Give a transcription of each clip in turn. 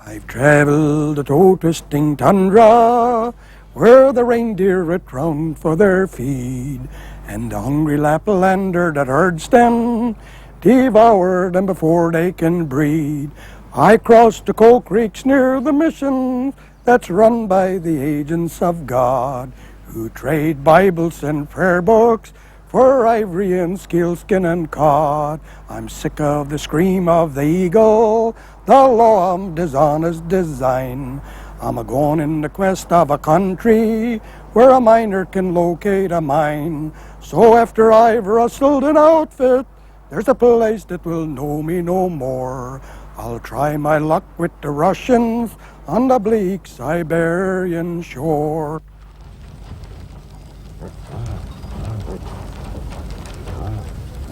I've travelled the toe-twisting tundra, where the reindeer it round for their feed, and the hungry Laplander that herds them devour them before they can breed. I crossed the cold creeks near the mission that's run by the agents of God, who trade Bibles and prayer books for ivory and sealskin and cod. I'm sick of the scream of the eagle, the law of dishonest design. I'm a-going in the quest of a country where a miner can locate a mine. So after I've rustled an outfit, there's a place that will know me no more. I'll try my luck with the Russians on the bleak Siberian shore.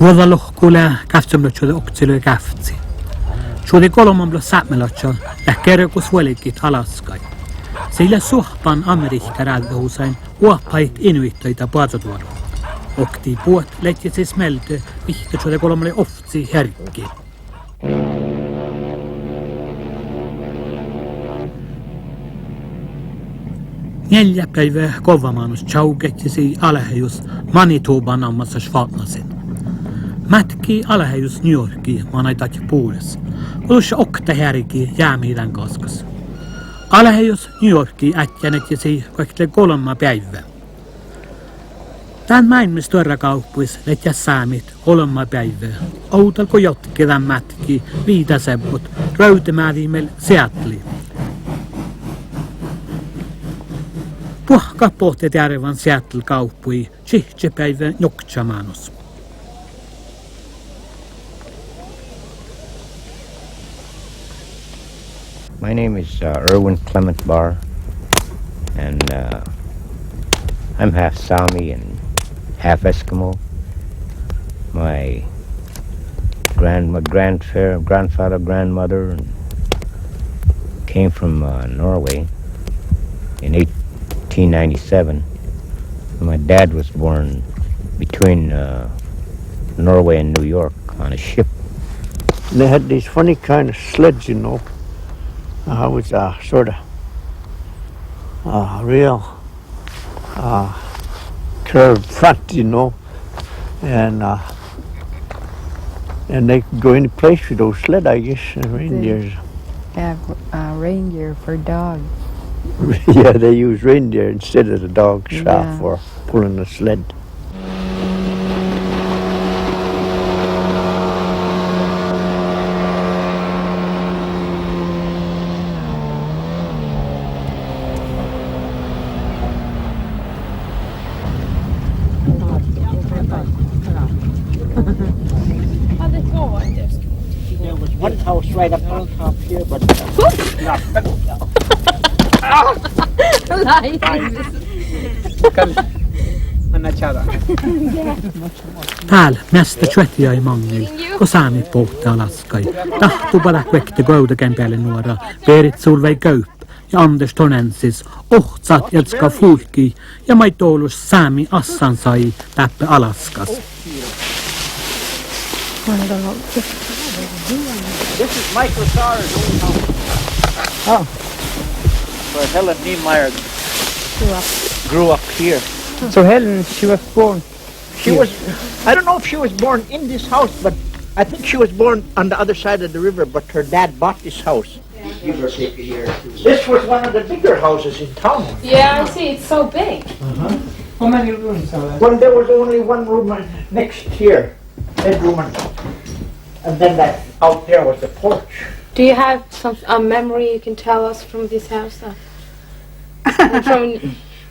Vuodalohkuulea käftsymlötsude oktsile käftsi. Suudi kolmamblo sämmelötsö lähkerökus velikit Alaskai. Sillä suhpan Amerikka räädähusain uoppait inuittoita puatsotuodu. Okti puot leitjitsi smelte vihtätsude kolmalle oftsi herkki. Neljä päivää kovamaanus tjauketsisi alehejus Manitoban ammassa svatnasin. Mätki alehejus New Yorki manaitat puudes. Kulus okta härki jäämiidän kaskas. Alehejus New Yorki ätjänetjisi kaikille 3 päivää. Tän mäinmis tuorakauppuis letjä Samit 3 päivää. Outalko jotki tän mätki viitasebut röytämääviimel Seattliin. Puhka pohtet järjevän Seattle-kauppui sihtsepäivän joktsamanus. My name is Erwin Clement Barr, and I'm half Sami and half Eskimo. My grandfather, grandmother came from Norway in 1897. My dad was born between Norway and New York on a ship. They had these funny kind of sleds, you know. It was sort of real curved front, you know, and they could go any place with those sled, I guess, reindeers. They have reindeer for dogs. Yeah, they use reindeer instead of the dog shaft for pulling the sled. There was one house right up on top here, but Täällä mästä tjötiä ei mangil, kun Sami pohti Alaskai. Tahtu pada kvekti koudaken päälle nuora, Berit Solveig Kaup ja Anders Tornensis, ohtsat elska fuhki ja mai toulus Sami Assan sai läppä Alaskas. this is Michael Sarr's old house. Oh. Where Helen Niemeyer grew up here. So Helen, she was born. I don't know if she was born in this house, but I think she was born on the other side of the river, but her dad bought this house. Give or take a year or two. This was one of the bigger houses in town. Yeah, I see, it's so big. How many rooms are there? Well, there was only one room next here, bedroom, and then that out there was the porch. Do you have a memory you can tell us from this house?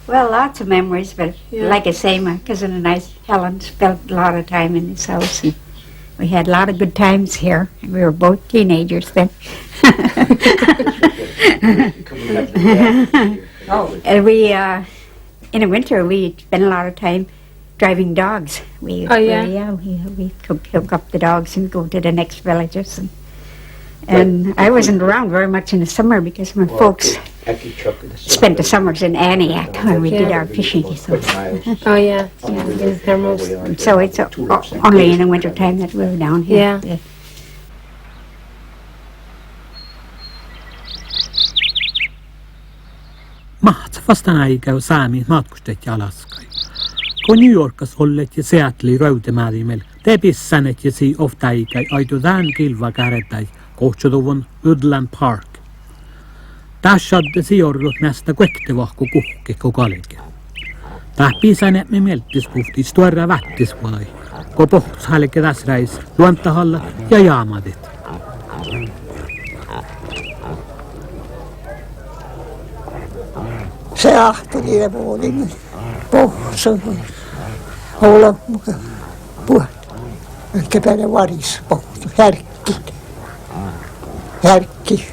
Well, lots of memories, but like I say, my cousin and I, Helen, spent a lot of time in this house. And we had a lot of good times here. We were both teenagers then. And we, in the winter, we spent a lot of time driving dogs. We could hook up the dogs and go to the next villages. And I wasn't around very much in the summer because my folks spent the summers in Antioch when we did our fishing. So. Oh yeah, So it's only in the winter time that we were down here. Yeah. Mahtavasta aika Sami matkustet Alaskai. Kun New Yorkas ollet ja Seattle rautemäärimel, te pissanet ja si oftaikai aitu tämän kilva käretäi kohtsutuvun Woodland Park. Tässä hadde si jorrut nästä kuektevahku kuhkekko kalke. Tää pisanet me melttiskuhti stuorra vättisvai, kun pohts hälke tässä reis luontahalla ja jaamadit. Se ahteli ja vuolin pohjassa. Olla mukaan puhut. Ehkä päälle varissa pohjassa. Härkki.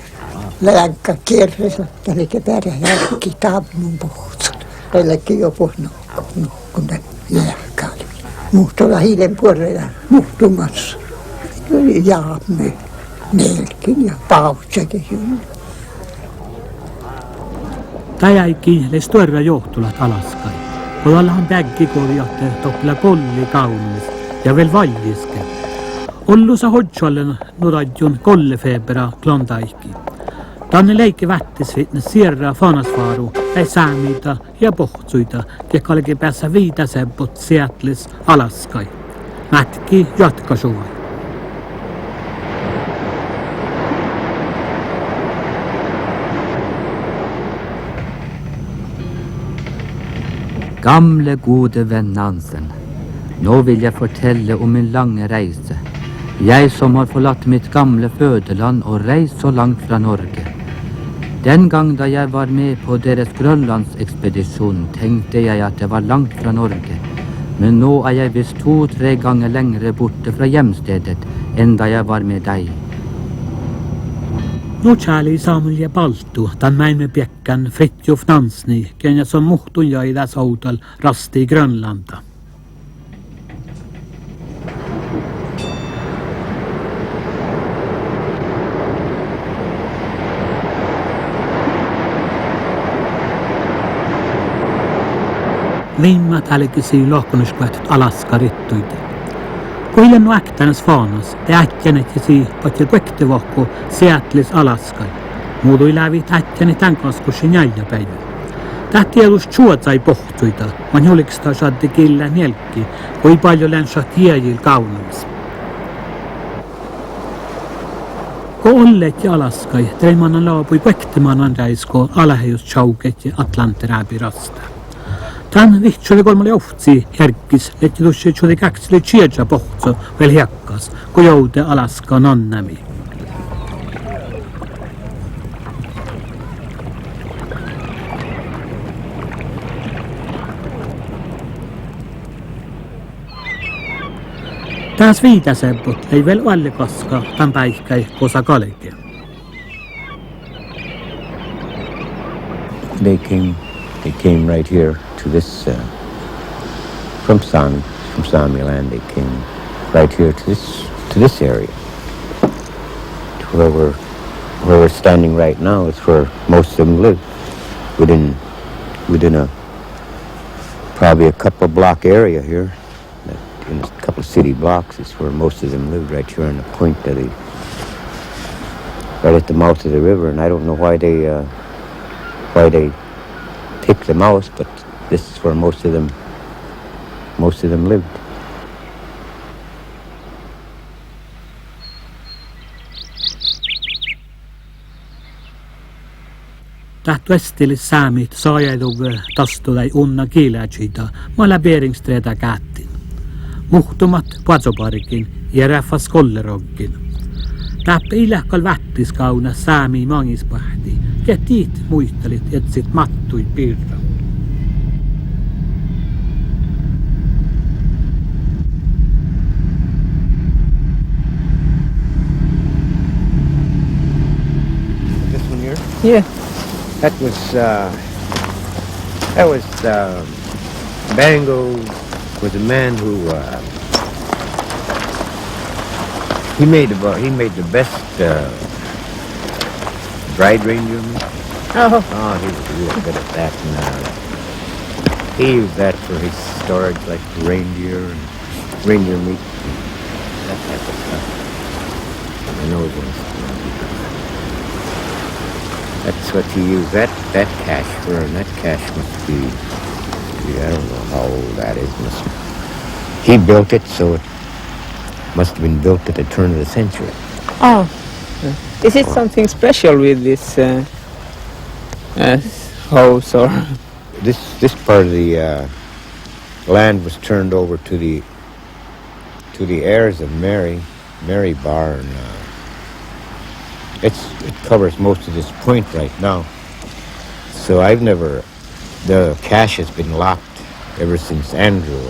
Länkkä kierressä. Eli päälle härkki tammun pohjassa. Ellekin jo puhunut nukkunen jääkäällä. Muhtolla hiilen puolella muhtumassa. Jaamme. Melkin ja pautsakin. Täjäikin les tuorra johtulat Alaskai. Kodallahan päggikorjatte toppla kolli kaunis ja vel valjiske. Ollusa hodjallen nurajun kollefebera klondaikki. Tänne leikki vättisvitne sierra fanasvaru ei saamita ja pohtsuita, joka olikin päässä viitasempot Seattles Alaskai. Mätki jatkasuvai. Gamle gode venn Nansen. Nå vil jeg fortelle om min lange reise. Jeg som har forlatt mitt gamle fødeland og reist så langt fra Norge. Den gang da jeg var med på deres Grønlandsekspedisjon, tenkte jeg at det var langt fra Norge. Men nå er jeg visst 2-3 ganger lengre borte fra hjemstedet enn da jeg var med deg. Nutsali Samuel ja Baltu, tämän mäimme piekkan Fritjof Nansni, kenen som muhtun ja i tässä autol rasti i Grönlanda. Vimmat hälkisi lohkonuskuet Alaska rittuita. Kuilen nu äktänes faanas, te ätjänet ja siipat ja kuektevahku Seattles Alaskai. Muudui lävit ätjänet tämän kaskusin jäljäpäivä. Tähti edus tsuotsai pohtsuita, vaan juliksta saatti killän jälkki, kui paljon länsat jäjil kaunamis. Kun ollet ja Alaskai, treimanan laapui kuektimanan räisko alahejus tjauket ja Atlanterääbi rasta. Tän vihtsuli kolmalle ohtsi järkis, että tussi tjuli kaksille tjiedja pohtso vel hiekkas, kun joude Alaskan annami. Taas viitasemput ei vel allikaska tän päihkäi kosa kaleke. They came right here to this from Sami land. They came right here to this area, to where we're standing right now. It's where most of them live, within a probably a couple block area here. In a couple of city blocks is where most of them live, right here on the point that right at the mouth of the river. And I don't know why they pick them out, but this is where most of them lived. Tahto estilis saamit saajaiduve tastulai unna kiiläjitä, malla beringstreeda kättin. Muhtumat puatsoparikin ja räffas kollerogkin. Täppä ilähkal vättiskauna saami mangispahti ja tiit muistelit etsit mattui pirra. This one here? Yeah. That was Bango was a man who he made the best bride reindeer meat. Oh. Oh, he was real good at that, and he used that for his storage, like reindeer and reindeer meat, and that type of stuff. I know it was. That's what he used that cache for, and that cache must be, I don't know how old that is. He built it, so it must have been built at the turn of the century. Oh. Is it something special with this house, or? This part of the land was turned over to the heirs of Mary Barr, and it covers most of this point right now. So the cache has been locked ever since Andrew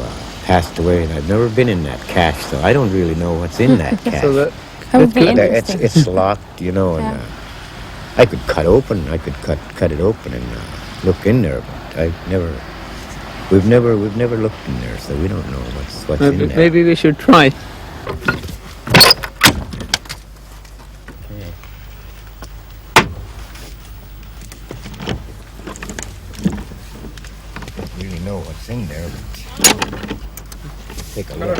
passed away, and I've never been in that cache, so I don't really know what's in that cache. So that would be interesting. It's locked, you know, and I could cut it open and look in there, but we've never looked in there, so we don't know what's in there. Maybe we should try. Really know what's in there, but take a look.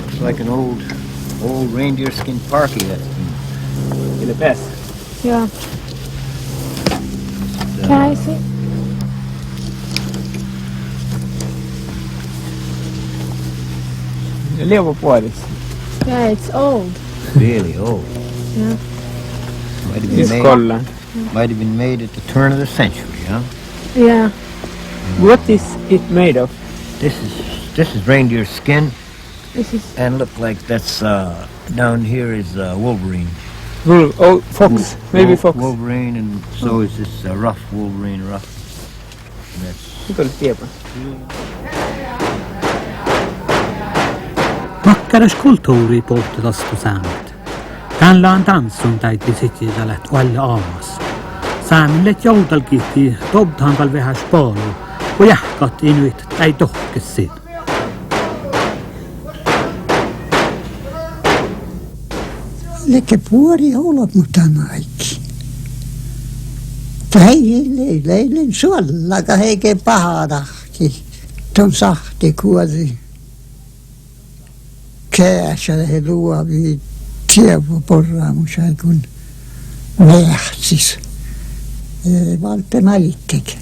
It's like an old reindeer skin parky that's been in the best. Yeah. Can I see? Yeah, it's old. Really old. Yeah. Might have been made at the turn of the century, huh? Yeah. What is it made of? This is reindeer skin, This is. and look like that's down here is wolverine. Oh, fox. Maybe fox. Wolverine, and so is this rough wolverine rough. And that's Makkaraskulttuuri pohti tastu Saamit. Tällä on tanssun täiti sitidalet alle aamas. Saamille joudalkihti tobtankal vähäs palu, ja jähkat inuit ei tohkessin. Lekke puori olot mutta naikki. Leilen suollaka heike paharahki. Ton sahti kuosi. Käässä he luovi tievu porraamusai kun vähtis. Valte naikkeek.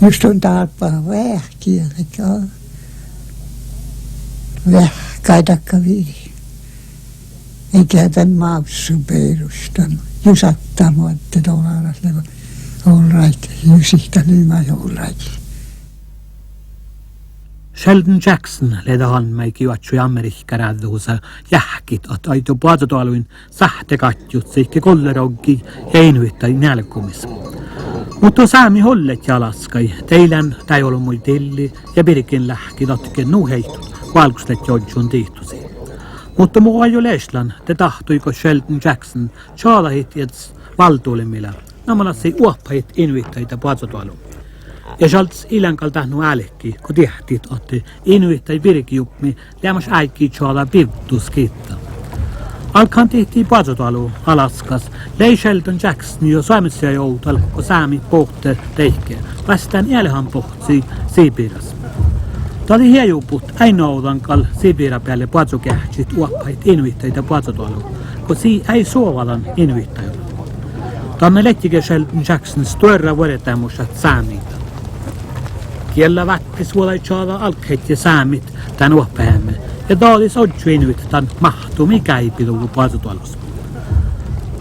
Just on tarpaa vähkiä. Vähkaitakka viiri. Eikä tämän maussun perustan. Jusattaa että tuollaras leva. All right. Jusihta lyymä all right. Sheldon Jackson ledahan mäiki juotsui Amerikkarädhuusa jähkit, että aitu puatotualuin sähtekatjut seikki kolleroggi ja inuittai nälkumis. Mutta Sami hollet jalaskai, teilän tai ollut mui tilli ja pirikin lähki totken nuuheitut, valkustet jodjun tiihtusi. Mutta muu ajo leislan, te tahtuiko Sheldon Jackson tjaalahit jets valtuulimilla, namalasi uoppahit inuittaita puatotualuun. Ja sieltä ilankal tahnu älekki, kun tehtit otti inuittai virkiupmi, lämmäs äikki tjaala pivtus kiitta. Alkaan tehtiin puatotualuun Alaskas, lei Sheldon Jackson jo Suomessa joutal, kun Sami pohti teihkeä. Vastaan jälhän pohti Sibiras. Tämä oli hiejuput ainoadankal Sibira päälle puatokähtsit uoppait inuittaita puatotualuun, kun ei suovalan inuittailla. Tämä lettikä Sheldon Jackson stöörä vuodetämusat Samita. Kiellä vättis vuolai tjaada alkheit ja Samit tän uoppäämme, ja taalis odju inuit tän mahtu mikä ei pidu puatotualus.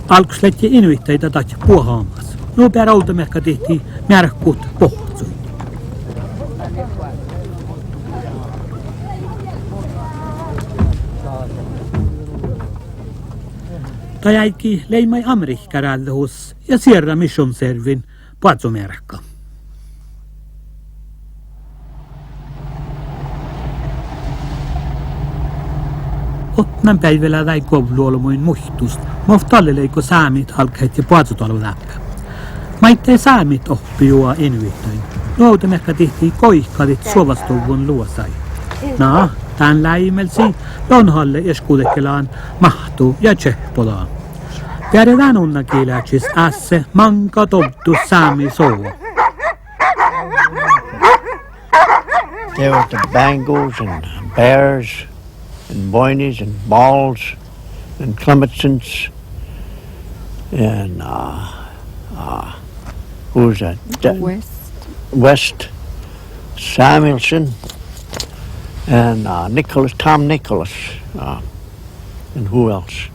Alkus letti inuittaita tatsi puohaamas. Nuo pää rautamekka tehtiin märkkut pohtsui. Ta jäikki leimai Amerikkarädhuus ja Sierra Mission Servin puatsumerkka. Otnan päivällä väi kovluolumuin muistust, moftalleleiko Saamit alkait ja puatsutalu läppä. Maittei Saamit oppi juo inuittain. Noutamekka tehtiin koihkalit suovastuvun luosai. Tän läimelsi lonhalle eskuutekelaan mahtuu ja tsehpolaan. Pärjätään unnakiiläksis ässe manka tobtus Saami soo. There was the bangos and bears and boinies and balls and clemetsons and who was that? West Samuelson and Tom Nicholas, and who else?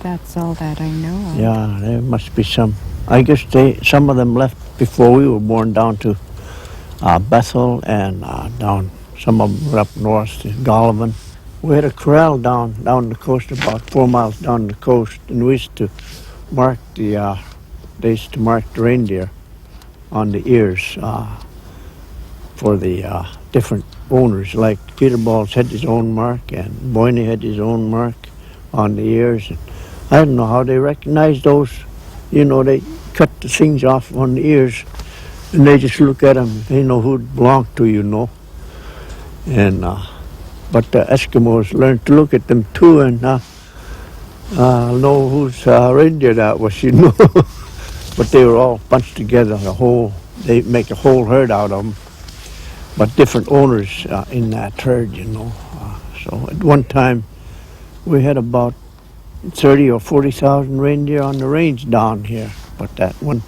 That's all that I know of. Yeah, there must be some. I guess some of them left before we were born down to Bethel and down. Some of them were up north to Golovin. We had a corral down the coast, about 4 miles down the coast, and we used to mark the reindeer on the ears for the different owners. Like Peter Balls had his own mark, and Boyney had his own mark on the ears. And I don't know how they recognized those. You know, they cut the things off on the ears, and they just look at them. They know who it belonged to, you know. And but the Eskimos learned to look at them too and know whose reindeer that was, you know. But they were all bunched together, they make a whole herd out of them. But different owners in that herd, you know. So at one time, we had about 30 or 40,000 reindeer on the range down here. But that one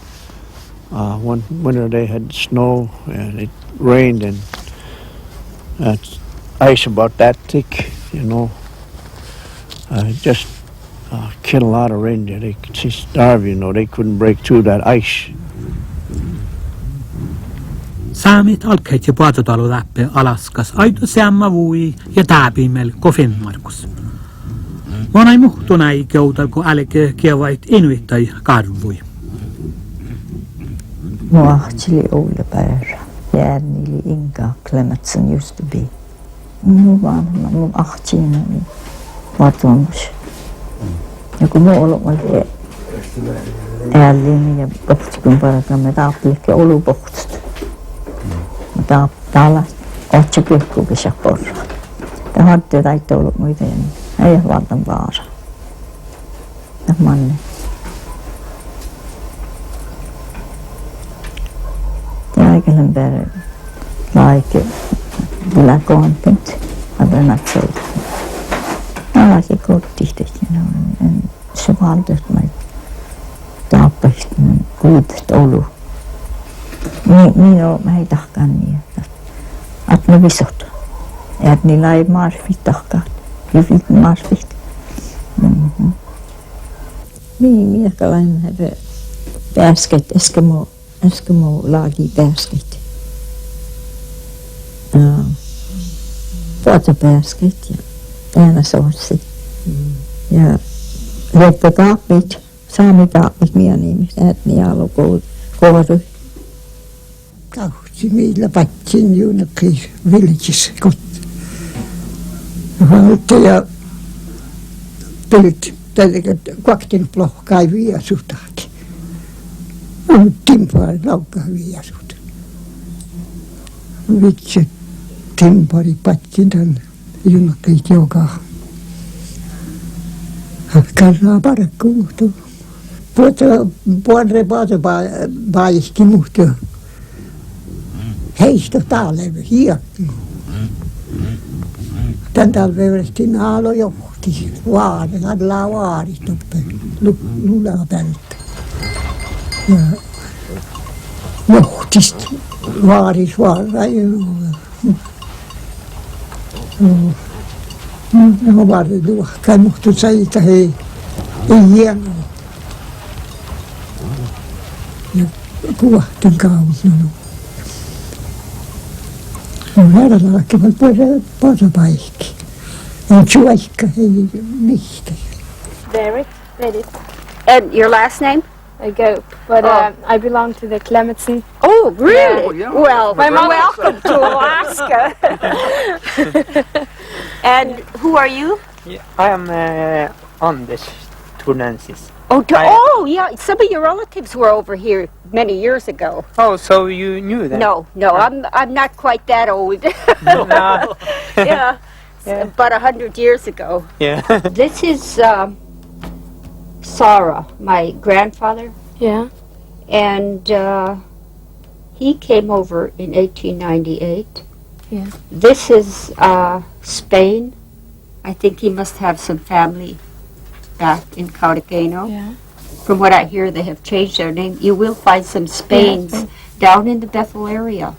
winter they had snow and it rained, and that's ice about that thick, you know. Just killed a lot of reindeer. They could starve, you know. They couldn't break through that ice. Saamit alkeet ja paatotalo läppe Alaskas, aito seamma vui ja tääpimel kofinmarkus. Monai muhtuna ei keutal, kun älke kievait inuittai karvui. Muahtili Oula Bär. Järnili Inga Clementson used to be. Mun vanhemma, mun 18 oli vatongus. Ja kun mun olo oli äällinen ja pohtsikun paraka, me taapilikke olu pohtista. Me taaptala otsi pekkuukissa porra. Tämä hartio täytyy olla muita ja ei ole valtan vaara. Ja manne. I can better like la content of an episode. I like it good dichtet, you know, and so all that my tapast good olu. Minä mä ei tahkaan niin, että ne visot. Ja niillä ei marsvit tahkaan. Hyvin marsvit. Minä kalain basket Eskimo lagi basket. Water basket ja dinosaursi. Ja leppäkaapit, saamikaapit mieniimistä, että ne alkoi kohdui. Kauhti meillä patsin juunakki villages kot. Valta ja tulit kaktin plohkai viasutaat. Timpari laukkaa viasut. Vitsi timpari patsin tämän juunakki joka. Karraa parakku muhtuu. Puolre paajihki muhtuu. Heisto taalle hiekki. Tän talven vedettiin aalo johti. Vaari, hadlaa vaari tuppe. Lulaa pältä. Ja johtist vaaris vaara. No vaari luokkaa, muhtu saita hei. Ei hienoa. Ja kuvahtin kaunut. Herralla vaikka poropaikki. En suikka ei mistä. Berit. And your last name? I go, but I belong to the Clementson. Oh, really? Yeah. Well, My mother- welcome to Alaska. And who are you? I am Anders Tornensis. Oh, yeah. Some of your relatives were over here many years ago. Oh, so you knew that? No, I'm not quite that old. No. Yeah, Yeah. about 100 years ago. Yeah. This is Sarah, my grandfather, Yeah. And he came over in 1898. Yeah. This is Spain. I think he must have some family back in Cartagena. Yeah. From what I hear, they have changed their name. You will find some Spains down in the Bethel area.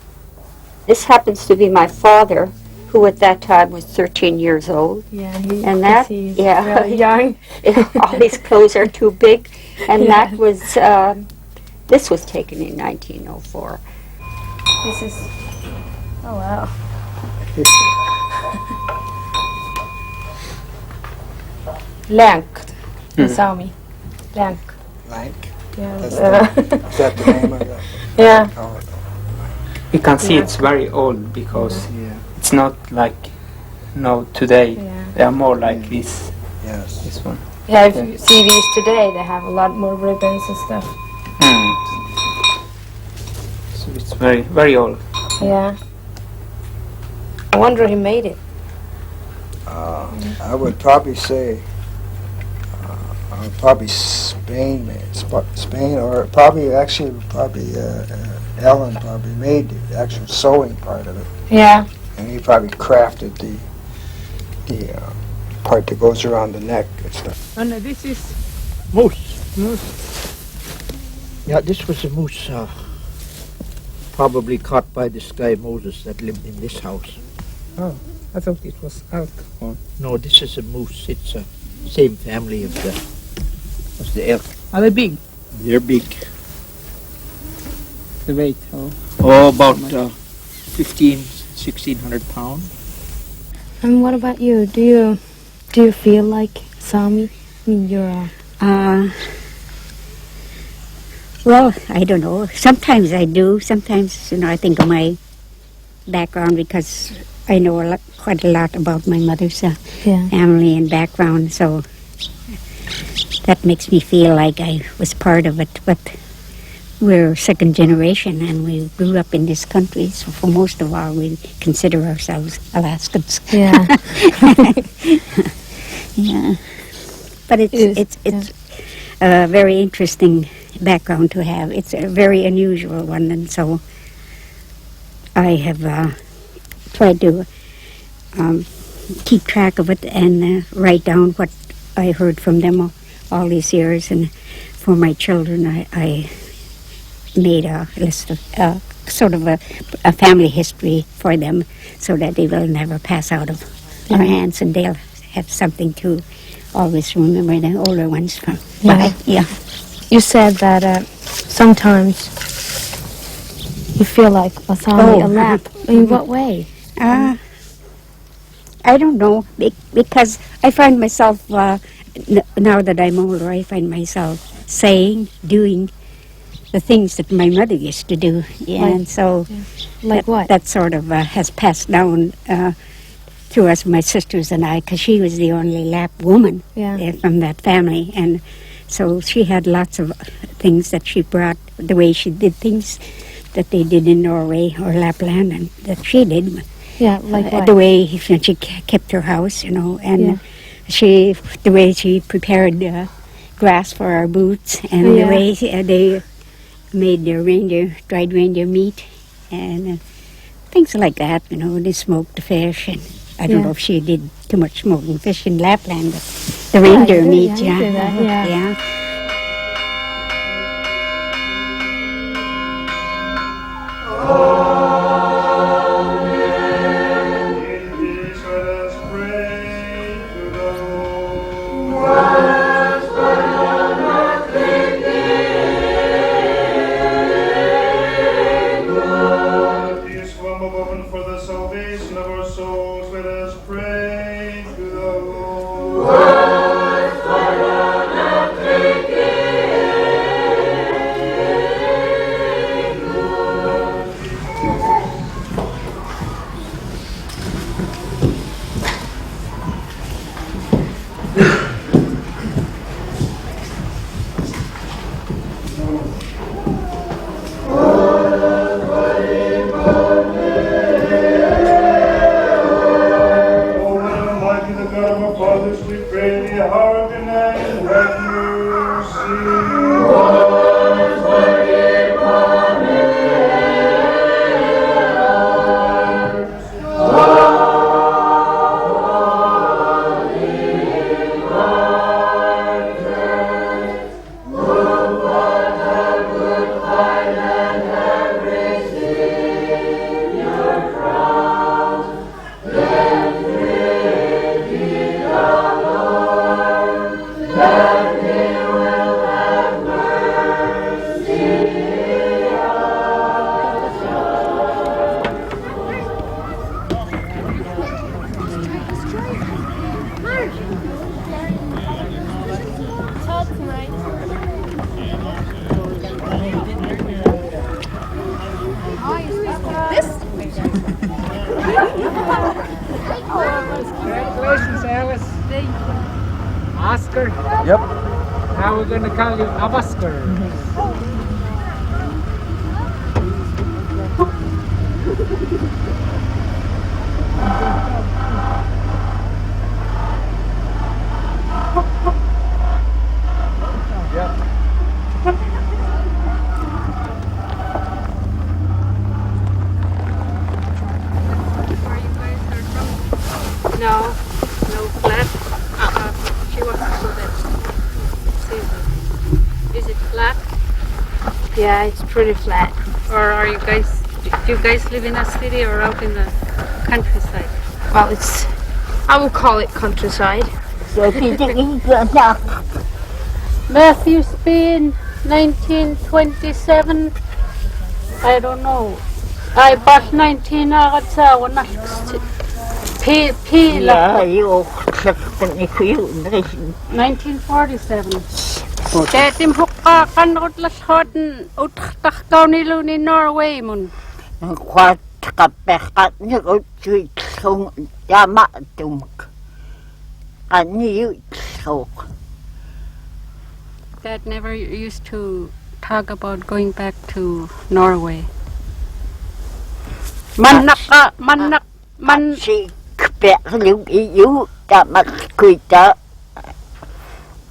This happens to be my father, who at that time was 13 years old. Yeah, and that, he's yeah, really young. all these clothes are too big. And that was, this was taken in 1904. This is, oh wow. Länk, in Sami. Länk. Lank? Yeah. Is that the name of it? Yeah. Oh, You can see it's very old because it's not like today. Yeah. They are more like this. yes. This one. Yeah, if you see these today, they have a lot more ribbons and stuff. So it's very, very old. Yeah. I wonder he made it. I would probably say probably Spain, Spain, or probably Ellen probably made the actual sewing part of it, Yeah. and he probably crafted the part that goes around the neck and stuff. Anna, this is Moose. moose. Yeah, this was a moose probably caught by this guy Moses that lived in this house. Oh, I thought it was elk. Or No, this is a moose. It's a same family of the elk. are they big? They're big. The weight? Oh, about 1,600 pounds. And what about you? Do you feel like Sami? I mean, you're Well, I don't know. Sometimes I do. Sometimes, I think of my background because I know quite a lot about my mother's family and background. So that makes me feel like I was part of it. But we're second generation and we grew up in this country. So for most of all, we consider ourselves Alaskans. Yeah. Yeah. But it's a very interesting background to have. It's a very unusual one, and so I have tried to keep track of it and write down what I heard from them all these years. And for my children, I made a list of sort of a family history for them, so that they will never pass out of our hands, and they'll have something to always remember the older ones from. Yeah. You said that sometimes you feel like a Sami, a lap. In what way? I don't know, because I find myself, now that I'm older, I find myself saying, doing the things that my mother used to do. Yeah, and so Like what? that sort of has passed down to us, my sisters and I, because she was the only Lap woman from that family. And so she had lots of things that she brought, the way she did things that they did in Norway or Lapland, and that she did. Yeah, like what? The way she kept her house, and the way she prepared grass for our boots, and the way they made their dried reindeer meat, and things like that. They smoked the fish, and I don't know if she did too much smoking fish in Lapland, but the reindeer meat, you do that, yeah. Hearken and have mercy. Oscar? Yep. Now we're gonna call you Oscar. No, no flat. She wants to show that. Is it flat? Yeah, it's pretty flat. Or are you guys, do you guys live in a city or out in the countryside? Well, I will call it countryside. Matthew's been 1927. I don't know. I bought 19 hours hour next. Yeah, you 1947. Tetim hukka kan utlas hoten uttak kaunilu ni Norway mun. Quạt cặp bè cắt như có chuyện không ra mặt tùng anh như sầu. Dad never used to talk about going back to Norway. Man si bè những yếu ra mặt quỳ ta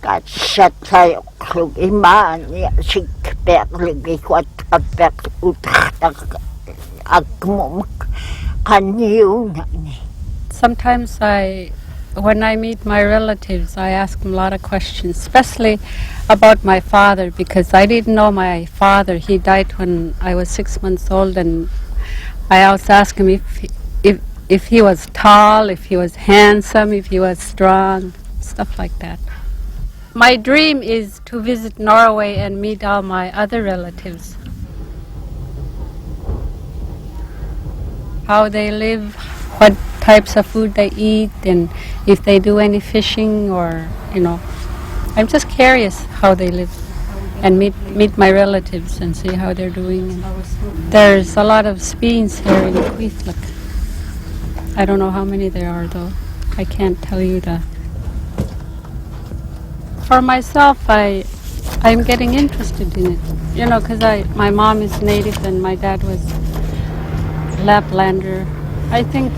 cả sát sai không im mà nhẹ si bè những cái quạt cặp bè uttak Sometimes when I meet my relatives, I ask them a lot of questions, especially about my father, because I didn't know my father. He died when I was 6 months old, and I always ask him if he was tall, if he was handsome, if he was strong, stuff like that. My dream is to visit Norway and meet all my other relatives. How they live, what types of food they eat, and if they do any fishing or, I'm just curious how they live and meet my relatives and see how they're doing. There's a lot of Swedes here in Queensland. I don't know how many there are though. I can't tell you that. For myself, I'm getting interested in it, because my mom is native and my dad was Laplander. I think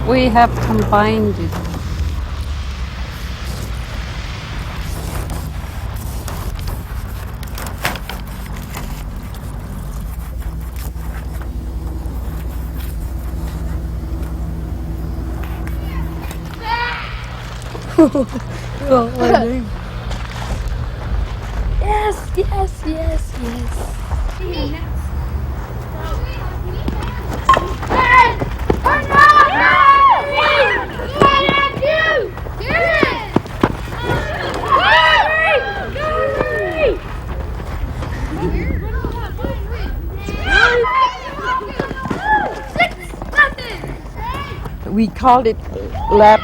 we have combined it. Yes. We called it lap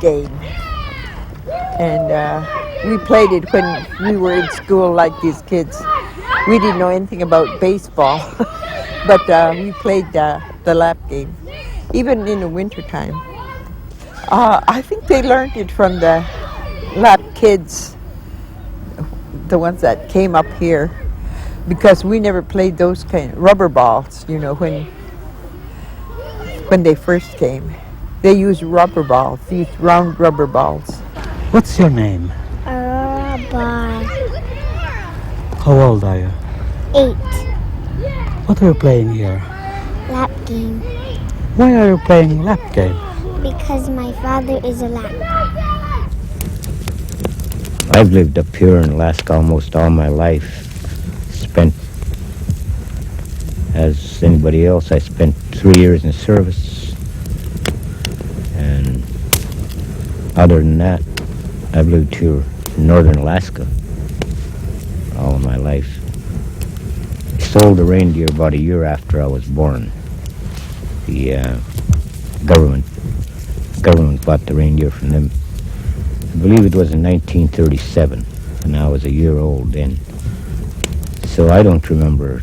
game, and we played it when we were in school like these kids. We didn't know anything about baseball, but we played the lap game, even in the winter time. I think they learned it from the lap kids, the ones that came up here, because we never played those kind of rubber balls, when they first came. They used rubber balls, these round rubber balls. What's your name? Bye. How old are you? 8. What are you playing here? Lap game. Why are you playing lap game? Because my father is a lap. I've lived up here in Alaska almost all my life. Spent, as anybody else, I spent 3 years in service. And other than that, I've lived here in northern Alaska all of my life. I sold the reindeer about a year after I was born. The government bought the reindeer from them. I believe it was in 1937, and I was a year old then. So I don't remember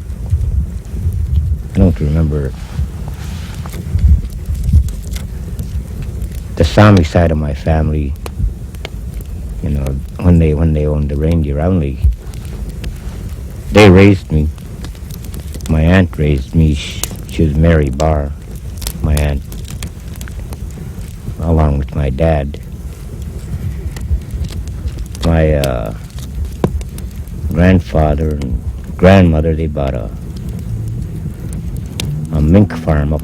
the Sami side of my family You know, when they owned the reindeer, they raised me. My aunt raised me. She was Mary Barr, my aunt, along with my dad. My grandfather and grandmother, they bought a mink farm up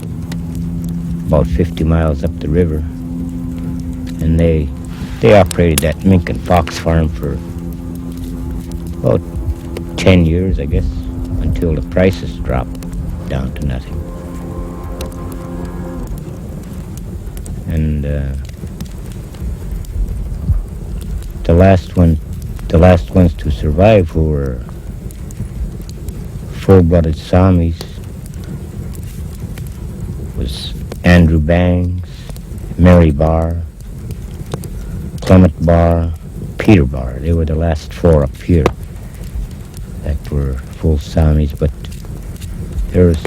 about 50 miles up the river, and they operated that mink and fox farm for about 10 years, I guess, until the prices dropped down to nothing. And the last ones to survive, who were full-blooded Samis, was Andrew Bangs, Mary Barr, Clement Barr, Peter Barr. They were the last 4 up here that were full Samis. But there was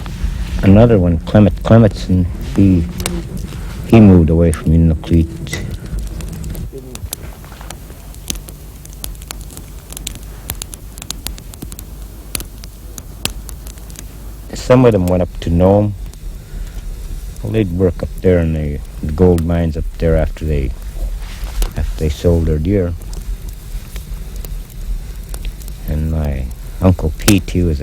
another one, Clement Clementson. He moved away from Inuktitut. Some of them went up to Nome. Well, they'd work up there in the gold mines up there after they sold their deer. And my Uncle Pete, he was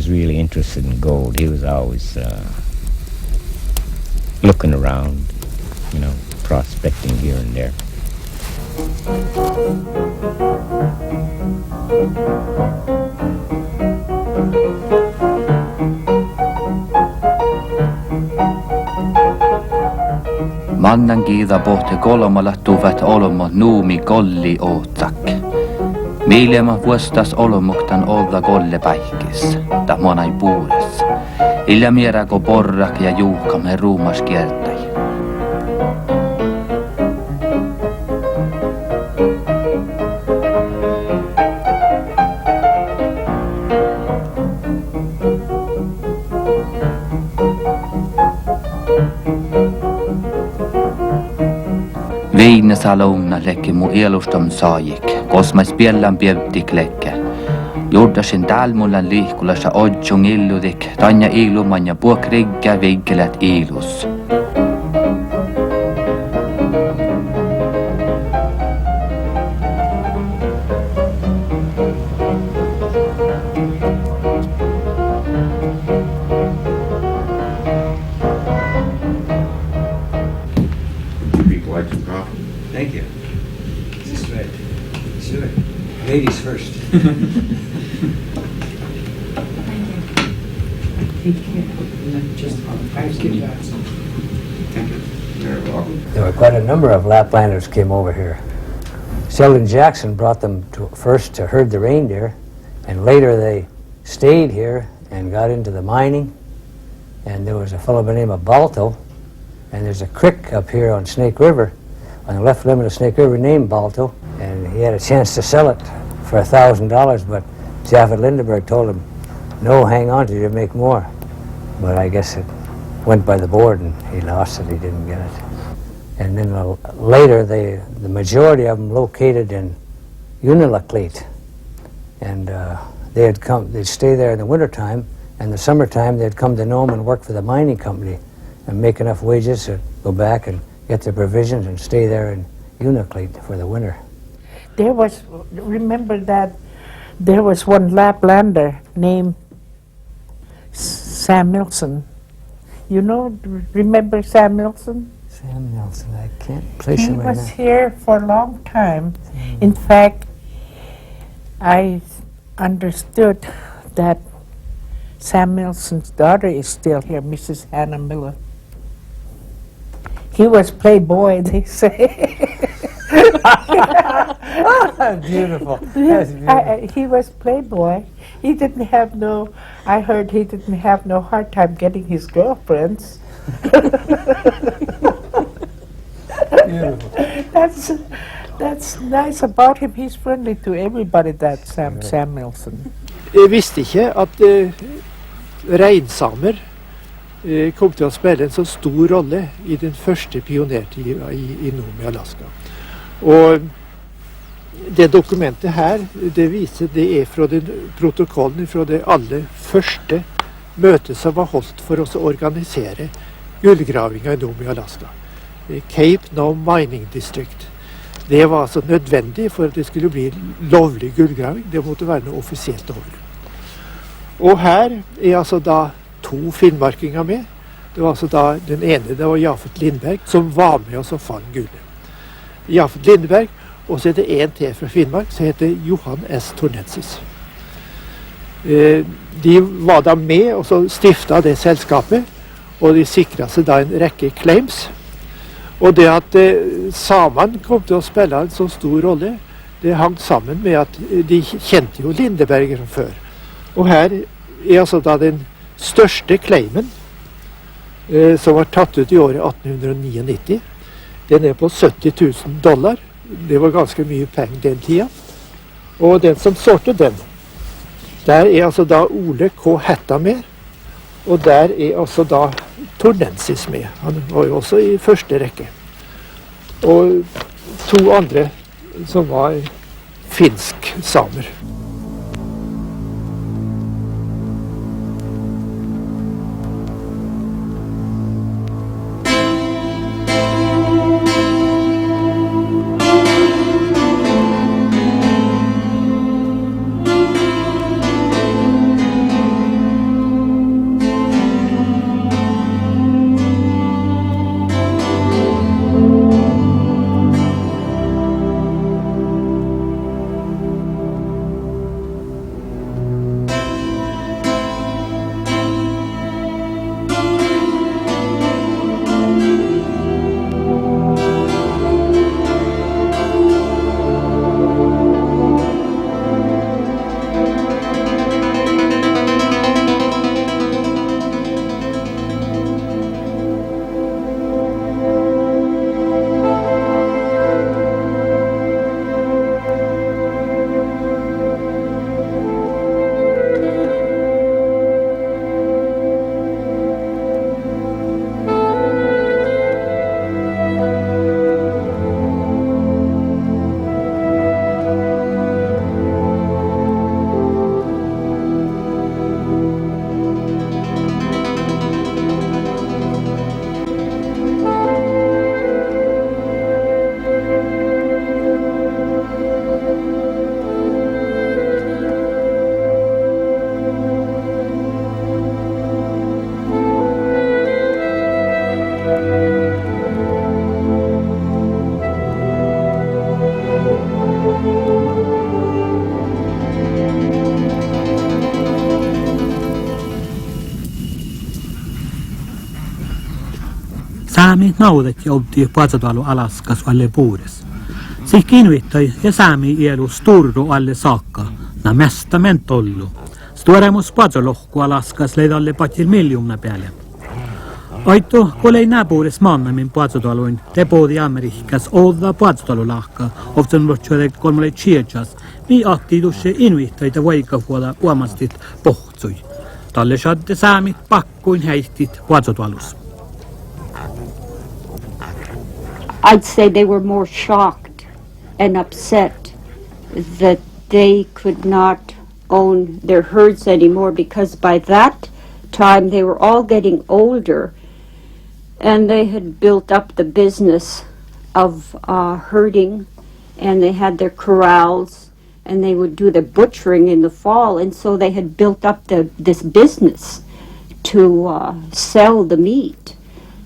really interested in gold. He was always looking around, you know, prospecting here and there. Mannan kiida pohti kolmalla tuvat olmo nuumi kolli ootsak. Miilema vuostas olmuktan olla kolle päihkis, ta monai puures. Illä mierako porrak ja juuhkamme ruumas kiertäi. Viinesalouna lekki mu ielustom saajik, kosmais piellän pievtik lekke. Juurdasin tälmullan liihkulassa odjung illudik, tanja iluman ja puok rigga viggelät ilus. Thank you. Is this right? Sure. Ladies first. There were quite a number of Laplanders came over here. Sheldon Jackson brought them first to herd the reindeer, and later they stayed here and got into the mining. And there was a fellow by the name of Balto, and there's a creek up here on Snake River, on the left limit of Snake River, named Balto, and he had a chance to sell it for $1,000, but Jaffet Lindenberg told him, no, hang on to it, you'll make more. But I guess it went by the board and he lost it, he didn't get it. And then later, the majority of them located in Unalakleet, and they'd stay there in the wintertime, and the summertime they'd come to Nome and work for the mining company and make enough wages to go back and get their provisions and stay there in Unalakleet for the winter. Remember that there was one Laplander named Samuelson. You know, remember Samuelson? Samuelson, I can't place him right now. He was here for a long time. In fact, I understood that Samuelson's daughter is still here, Mrs. Hannah Miller. He was playboy, they say. Beautiful. That's beautiful. He was playboy. He didn't have no, I heard he didn't have no hard time getting his girlfriends. Beautiful. That's nice about him. He's friendly to everybody, that Samuelson. Jeg visste ikke at reinsamer kom til å spille en så stor rolle i den første pionertiden i Nome, Alaska. Og det dokumentet her, det viser, det er fra den protokollen fra det aller første møtet som var holdt for oss å organisere gullgravinga i Nome, Alaska. Cape No Mining District. Det var altså nødvendig for at det skulle bli lovlig gullgraving. Det måtte være noe offisielt over. Og her er altså da 2 finnmarkinger med. Det var altså da den ene, det var Jafet Lindberg, som var med oss og fant gullet. Jafet Lindberg, og så er det en til fra Finnmark, som heter Johan S. Tornensis. De var da med, og så stiftet det selskapet, og de sikret seg da en rekke claims. Og det at samene kom til å spille en så stor rolle, det hang sammen med at de kjente jo Lindeberger fra før. Og her er altså da den største claimen, som var tatt ut i året 1899. Den er på $70,000. Det var ganske mye penger den tida. Og den som sorte den, der er altså da Ole K. Hetta med, og der er altså da Tornensis med. Han var jo også i første rekke. Og 2 andre som var finsk samer. Sami naudet jouti Puazatalo Alaskas alle puures. Siksi inuittoi ja Sami ielu sturru alle saakka, na mesta mentollu. Stuoremus Puazalohku Alaskas leidalle patil miljoona päälle. Aito, kun ei naapuudes maannamin Puazataloin, tepoodi Amerikkas olla Puazatalo-lahka, often vuotuode kolmalle chiechas, mi aktiitusse inuittoita vaikavuoda uomastit pohtsui. Talle shadde Sami pakkuin häihtit Puazatalus. I'd say they were more shocked and upset that they could not own their herds anymore, because by that time they were all getting older and they had built up the business of herding, and they had their corrals and they would do the butchering in the fall, and so they had built up this business to sell the meat.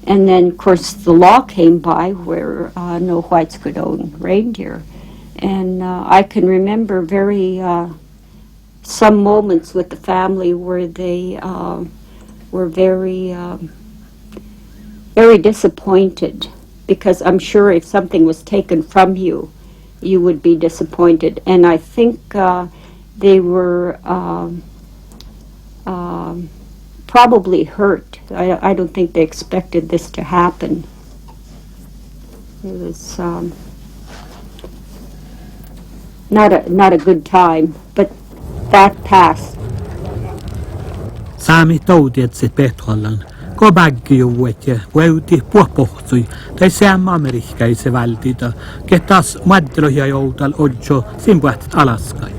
And then, of course, the law came by where no whites could own reindeer. And I can remember some moments with the family where they were very disappointed, because I'm sure if something was taken from you, you would be disappointed. And I think they were probably hurt. I don't think they expected this to happen. It was not a good time, but that passed. Sami toudietsit Pethollan, Ko baggiuvet ja vuoti puopohtsui, tai seam amerikkaise valtita, ketas madroja joutal odjo simpuat alaskai.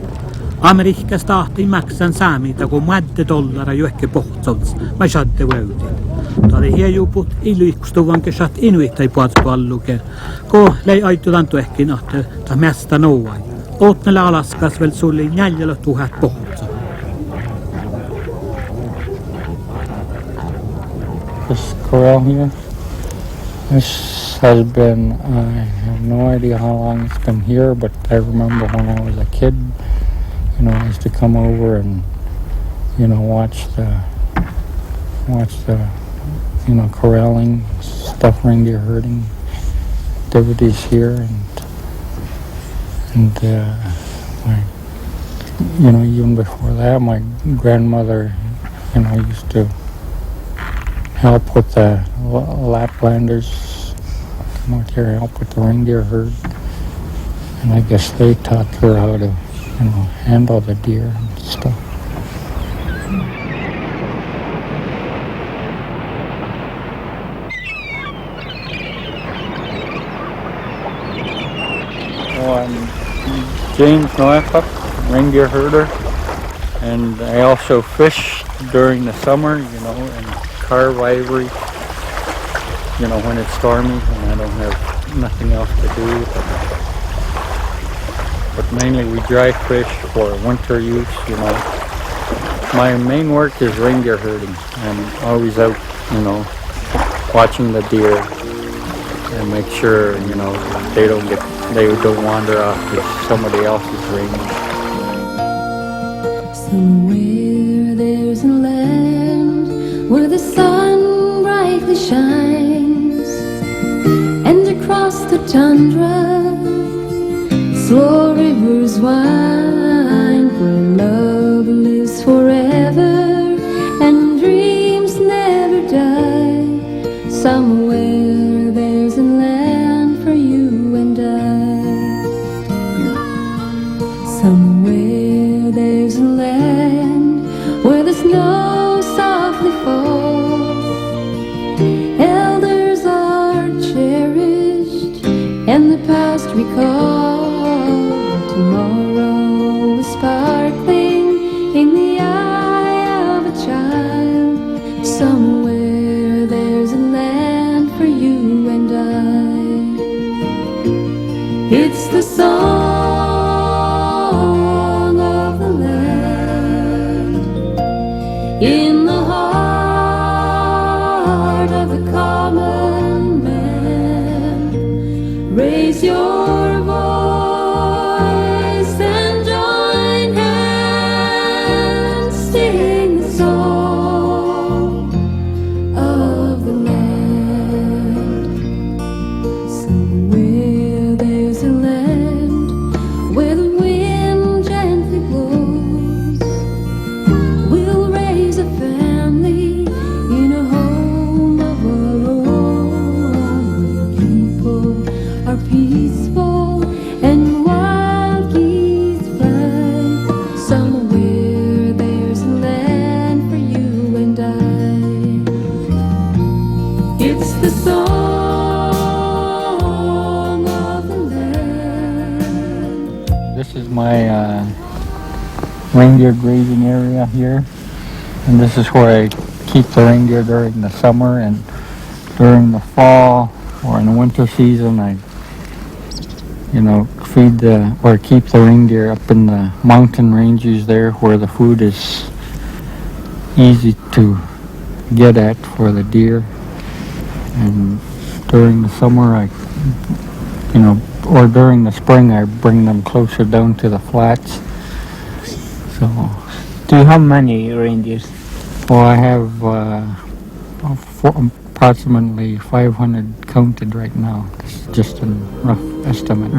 Amerikkas tahti maksan saamita, kun madde dollara juokke pohtsots, mä sadde vuotit. Tade hiejuput iluikstuvan kesat inuittai puolsualluke, ko lei aitutan tuehkin ahte ta mästä Norway. Ootnelle Alaskas vel sulli 4000 pohtsa. This corral here, this has been, I have no idea how long it's been here, but I remember when I was a kid, you know, I used to come over and, you know, watch the, you know, corralling, stuff, reindeer herding activities here, and you know, even before that, my grandmother, you know, used to help with the Laplanders, come out here and help with the reindeer herd, and I guess they taught her how to, you know, handle the deer and stuff. Well, I'm James Norfolk, reindeer herder, and I also fish during the summer, you know, and carve ivory, you know, when it's stormy and I don't have nothing else to do. But mainly we dry fish for winter use, you know. My main work is reindeer herding. I'm always out, you know, watching the deer and make sure, you know, they don't wander off to somebody else's reindeer. Somewhere there's a land where the sun brightly shines, and across the tundra slow rivers wind, where love lives forever and dreams never die. Somewhere there's a land for you and I. Somewhere there's a land where the snow softly falls, elders are cherished and the past recalled. Tomorrow is sparkling in the eye of a child. Somewhere there's a land for you and I. It's the song of the land in the heart of the common man. Raise your voice and join hands, sing the song of the land. Somewhere there's a land where the wind gently blows. We'll raise a family in a home of our own. People are peaceful and wild geese fly. Somewhere there's a land for you and I. It's the song of the land. This is my reindeer grazing area here, and this is where I keep the reindeer during the summer, and during the fall or in the winter season I, you know, keep the reindeer up in the mountain ranges there where the food is easy to get at for the deer. And during the summer I, you know, or during the spring I bring them closer down to the flats. So, Do you have many reindeers? well, I have approximately 500 counted right now. It's just a rough estimate.